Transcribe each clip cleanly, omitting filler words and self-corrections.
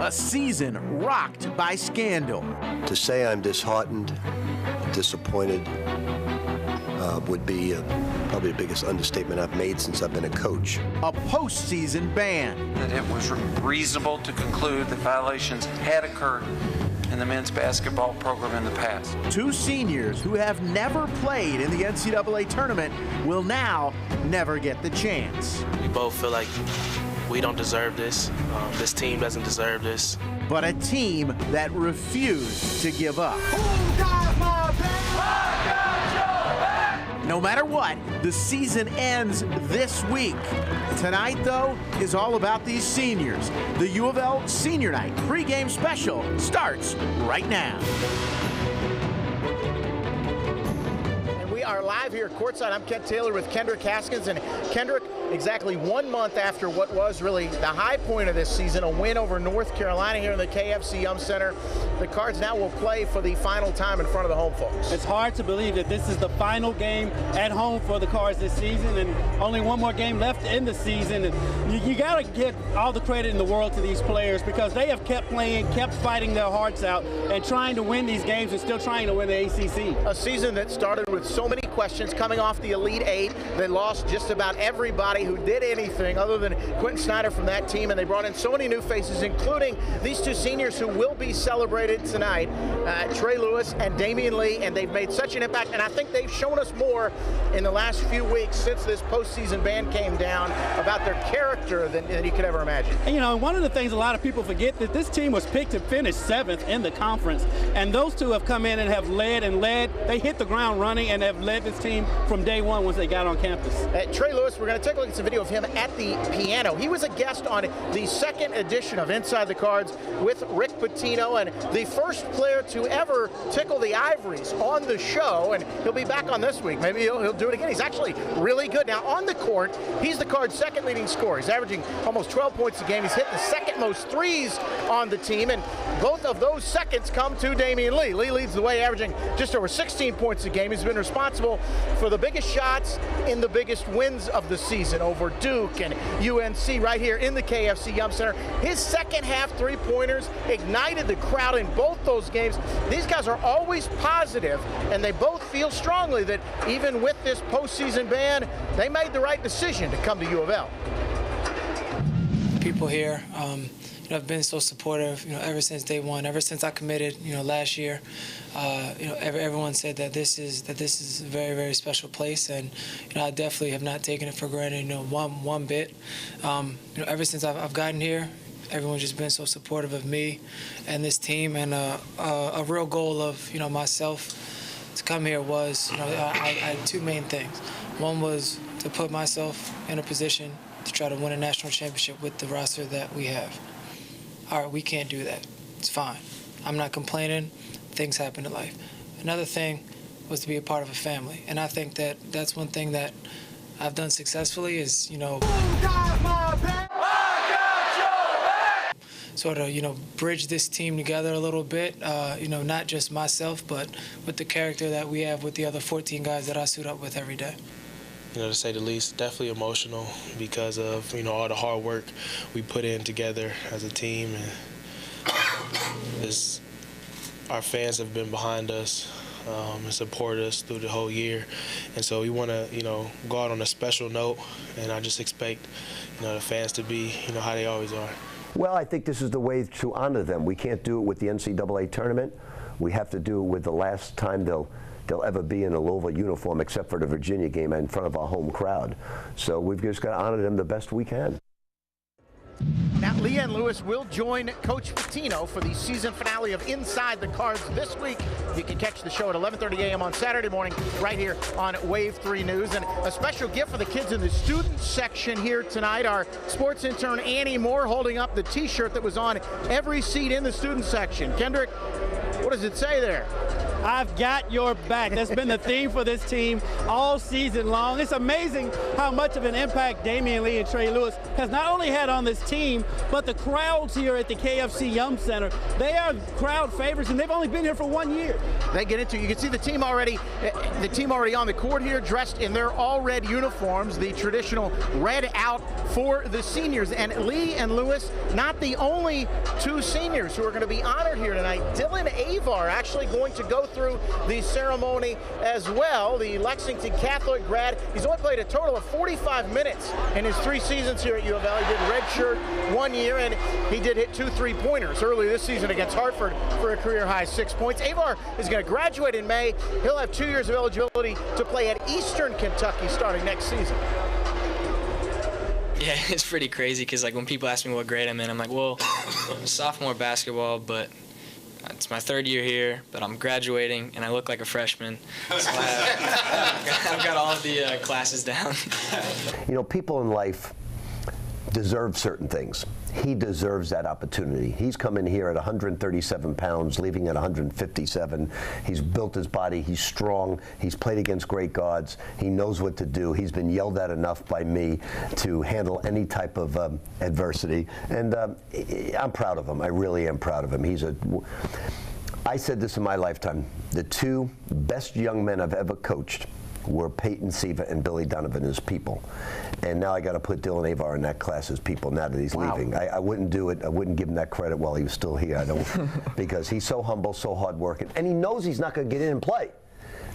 A season rocked by scandal. To say I'm disheartened, disappointed, would be probably the biggest understatement I've made since I've been a coach. A postseason ban. That it was reasonable to conclude that violations had occurred in the men's basketball program in the past. Two seniors who have never played in the NCAA tournament will now never get the chance. We both feel like we don't deserve this. This team doesn't deserve this. But a team that refused to give up. No matter what, the season ends this week. Tonight, though, is all about these seniors. The U of L Senior Night pregame special starts right now. And we are live here courtside. I'm Kent Taylor with Kendrick Haskins. And Kendrick, exactly 1 month after what was really the high point of this season, a win over North Carolina here in the KFC Yum Center, the Cards now will play for the final time in front of the home folks. It's hard to believe that this is the final game at home for the Cards this season, and only one more game left in the season. And you got to give all the credit in the world to these players because they have kept playing, kept fighting their hearts out, and trying to win these games and still trying to win the ACC. A season that started with so many questions coming off the Elite Eight. They lost just about everybody who did anything other than Quentin Snyder from that team, and they brought in so many new faces, including these two seniors who will be celebrated tonight, Trey Lewis and Damian Lee, and they've made such an impact, and I think they've shown us more in the last few weeks since this postseason ban came down about their character than you could ever imagine. And you know, one of the things a lot of people forget that this team was picked to finish 7th in the conference, and those two have come in and have led. They hit the ground running and have led this team from day one once they got on campus. Trey Lewis, we're going to take a look at some video of him at the piano. He was a guest on the second edition of Inside the Cards with Rick Pitino, and the first player to ever tickle the ivories on the show, and he'll be back on this week. Maybe he'll do it again. He's actually really good. Now, on the court, he's the Cards' second leading scorer. He's averaging almost 12 points a game. He's hit the second most threes on the team, and both of those seconds come to Damian Lee. Lee leads the way, averaging just over 16 points a game. He's been responsible for the biggest shots in the biggest wins of the season over Duke and UNC right here in the KFC Yum Center. His second half three-pointers ignited the crowd in both those games. These guys are always positive, and they both feel strongly that even with this postseason ban, they made the right decision to come to U of L. People here, have been so supportive, ever since day one, ever since I committed, last year. Everyone said that this is a very, very special place, and I definitely have not taken it for granted, one bit. Ever since I've gotten here, everyone's just been so supportive of me and this team, and a real goal of myself to come here was I had two main things. One was to put myself in a position to try to win a national championship with the roster that we have. All right, we can't do that. It's fine. I'm not complaining. Things happen in life. Another thing was to be a part of a family, and I think that that's one thing that I've done successfully is sort of bridge this team together a little bit, not just myself, but with the character that we have with the other 14 guys that I suit up with every day. To say the least, definitely emotional because of, all the hard work we put in together as a team. And our fans have been behind us and support us through the whole year. And so we want to, go out on a special note, and I just expect, the fans to be, how they always are. Well, I think this is the way to honor them. We can't do it with the NCAA tournament. We have to do it with the last time they'll ever be in a Louisville uniform, except for the Virginia game in front of our home crowd. So we've just got to honor them the best we can. Now, Leanne Lewis will join Coach Pitino for the season finale of Inside the Cards this week. You can catch the show at 11:30 a.m. on Saturday morning right here on Wave 3 News. And a special gift for the kids in the student section here tonight. Our sports intern Annie Moore holding up the T-shirt that was on every seat in the student section. Kendrick, what does it say there? I've got your back. That's been the theme for this team all season long. It's amazing how much of an impact Damion Lee and Trey Lewis has not only had on this team, but the crowds here at the KFC Yum Center. They are crowd favorites, and they've only been here for 1 year. They get into, you can see the team already on the court here, dressed in their all red uniforms, the traditional red out for the seniors. And Lee and Lewis, not the only two seniors who are going to be honored here tonight. Dylan Avar actually going to go through the ceremony as well. The Lexington Catholic grad. He's only played a total of 45 minutes in his 3 seasons here at U of L. He did redshirt 1 year, and he did hit 2 3-pointers early this season against Hartford for a career high 6 points. Avar is going to graduate in May. He'll have 2 years of eligibility to play at Eastern Kentucky starting next season. Yeah, it's pretty crazy because, like, when people ask me what grade I'm in, I'm like, well, I'm a sophomore basketball, but it's my 3rd year here, but I'm graduating, and I look like a freshman. So I've got all of the classes down. You know, people in life deserve certain things. He deserves that opportunity. He's come in here at 137 pounds, leaving at 157. He's built his body. He's strong. He's played against great guards. He knows what to do. He's been yelled at enough by me to handle any type of adversity. And I'm proud of him. I really am proud of him. I said this in my lifetime. The 2 best young men I've ever coached were Peyton Siva and Billy Donovan as people. And now I got to put Dylan Avar in that class as people now that he's leaving. I wouldn't do it. I wouldn't give him that credit while he was still here. I don't, because he's so humble, so hardworking, and he knows he's not going to get in and play.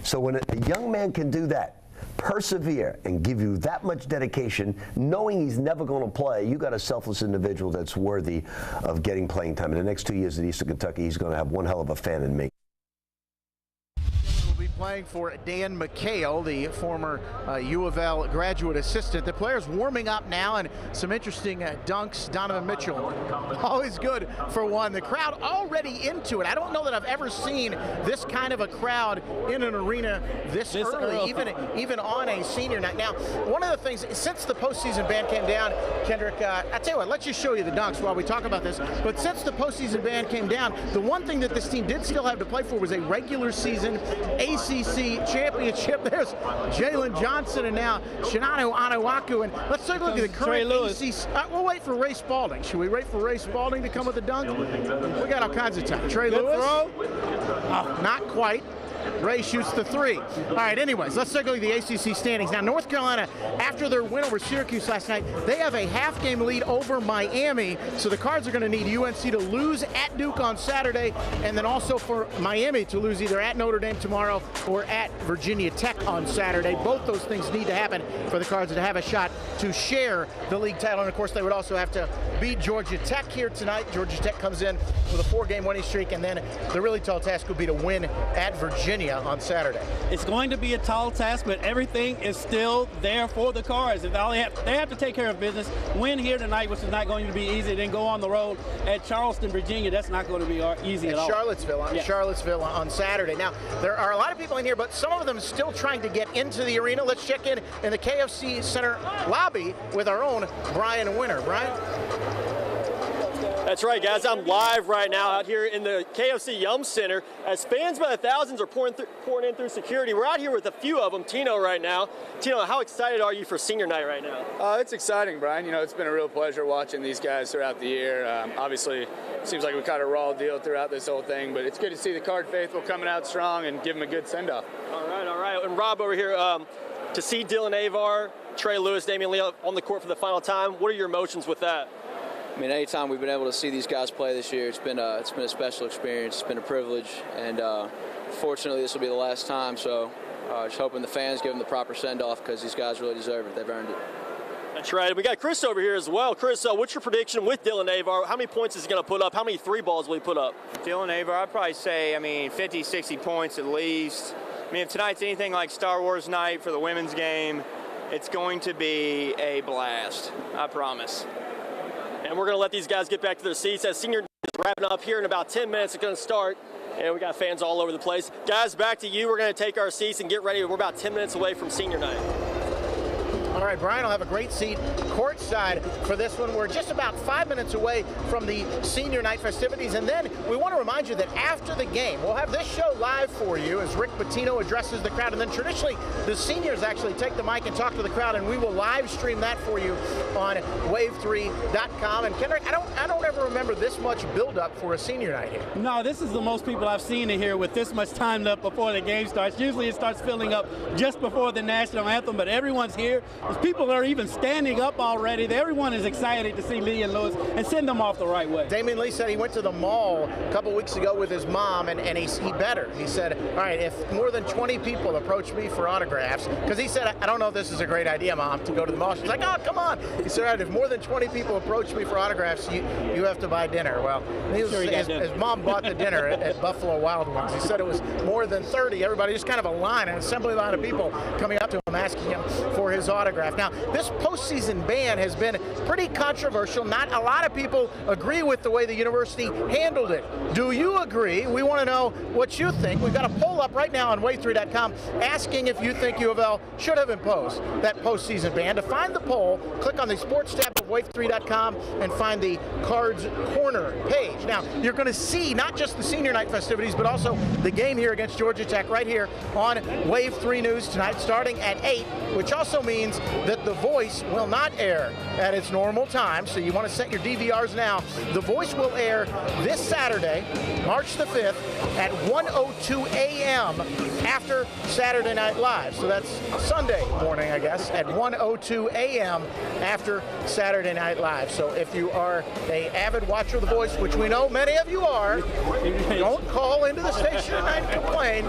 So when a young man can do that, persevere and give you that much dedication, knowing he's never going to play, you got a selfless individual that's worthy of getting playing time. In the next 2 years at Eastern Kentucky, he's going to have one hell of a fan in me. Playing for Dan McHale, the former U of L graduate assistant. The players warming up now, and some interesting dunks. Donovan Mitchell, always good for one. The crowd already into it. I don't know that I've ever seen this kind of a crowd in an arena this early, even on a senior night. Now, one of the things, since the postseason ban came down, Kendrick, I tell you what, let's just show you the dunks while we talk about this. But since the postseason ban came down, the one thing that this team did still have to play for was a regular season ACC championship. There's Jalen Johnson and now Chinanu Anawaku. And let's take a look at the current ACC. We'll wait for Ray Spalding. Should we wait for Ray Spalding to come with the dunk? We got all kinds of time. Trey Lewis? Oh, not quite. Ray shoots the 3. All right, anyways, let's take a look at the ACC standings. Now, North Carolina, after their win over Syracuse last night, they have a half-game lead over Miami, so the Cards are going to need UNC to lose at Duke on Saturday, and then also for Miami to lose either at Notre Dame tomorrow or at Virginia Tech on Saturday. Both those things need to happen for the Cards to have a shot to share the league title, and of course, they would also have to beat Georgia Tech here tonight. Georgia Tech comes in with a 4-game winning streak, and then the really tall task will be to win at Virginia on Saturday. It's going to be a tall task, but everything is still there for the Cards. They have to take care of business, win here tonight, which is not going to be easy, then go on the road at Charleston, Virginia. That's not going to be easy at all. Charlottesville on Saturday. Now, there are a lot of people in here, but some of them still trying to get into the arena. Let's check in the KFC Center lobby with our own Brian Winter. Brian? That's right, guys. I'm live right now out here in the KFC Yum Center as fans by the thousands are pouring in through security. We're out here with a few of them. Tino right now. Tino, how excited are you for senior night right now? It's exciting, Brian. You know, it's been a real pleasure watching these guys throughout the year. Obviously, it seems like we caught a raw deal throughout this whole thing, but it's good to see the Card faithful coming out strong and give them a good send-off. All right. And Rob over here, to see Dylan Avar, Trey Lewis, Damion Lee on the court for the final time, what are your emotions with that? I mean, anytime we've been able to see these guys play this year, it's been a special experience. It's been a privilege, and fortunately, this will be the last time. So, just hoping the fans give them the proper send-off because these guys really deserve it. They've earned it. That's right. We got Chris over here as well. Chris, what's your prediction with Dylan Avar? How many points is he going to put up? How many 3 balls will he put up? Dylan Avar, I'd probably say, 50, 60 points at least. If tonight's anything like Star Wars night for the women's game, it's going to be a blast. I promise. And we're going to let these guys get back to their seats as senior is wrapping up here in about 10 minutes. It's going to start, and we got fans all over the place. Guys, back to you. We're going to take our seats and get ready. We're about 10 minutes away from senior night. All All right, Brian will have a great seat courtside for this one. We're just about 5 minutes away from the senior night festivities, and then we want to remind you that after the game, we'll have this show live for you as Rick Pitino addresses the crowd, and then traditionally the seniors actually take the mic and talk to the crowd, and we will live stream that for you on wave3.com. And Kendrick, I don't ever remember this much build-up for a senior night here. No, this is the most people I've seen in here with this much time left before the game starts. Usually it starts filling up just before the national anthem, but everyone's here. People are even standing up already. Everyone is excited to see Lee and Lewis and send them off the right way. Damian Lee said he went to the mall a couple weeks ago with his mom, and he bet her. He said, all right, if more than 20 people approach me for autographs, because he said, I don't know if this is a great idea, Mom, to go to the mall. She's like, oh, come on. He said, all right, if more than 20 people approach me for autographs, you have to buy dinner. Well, his mom bought the dinner at Buffalo Wild Wings. He said it was more than 30. Everybody, just kind of a line, an assembly line of people coming up to him asking him for his autograph. Now, this postseason ban has been pretty controversial. Not a lot of people agree with the way the university handled it. Do you agree? We want to know what you think. We've got a poll up right now on wave3.com asking if you think U of L should have imposed that postseason ban. To find the poll, click on the sports tab of wave3.com and find the Cards Corner page. Now, you're going to see not just the senior night festivities, but also the game here against Georgia Tech right here on Wave 3 News tonight, starting at 8, which also means that The Voice will not air at its normal time, so you want to set your DVRs now. The Voice will air this Saturday, March the 5th, at 1:02 a.m. after Saturday Night Live. So that's Sunday morning, I guess, at 1:02 a.m. after Saturday Night Live. So if you are an avid watcher of The Voice, which we know many of you are, don't call into the station tonight and complain.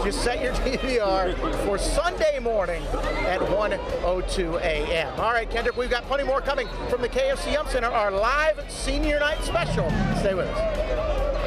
Just set your DVR for Sunday morning at 1:02 a.m. All right, Kendrick, we've got plenty more coming from the KFC Yum Center, our live senior night special. Stay with us.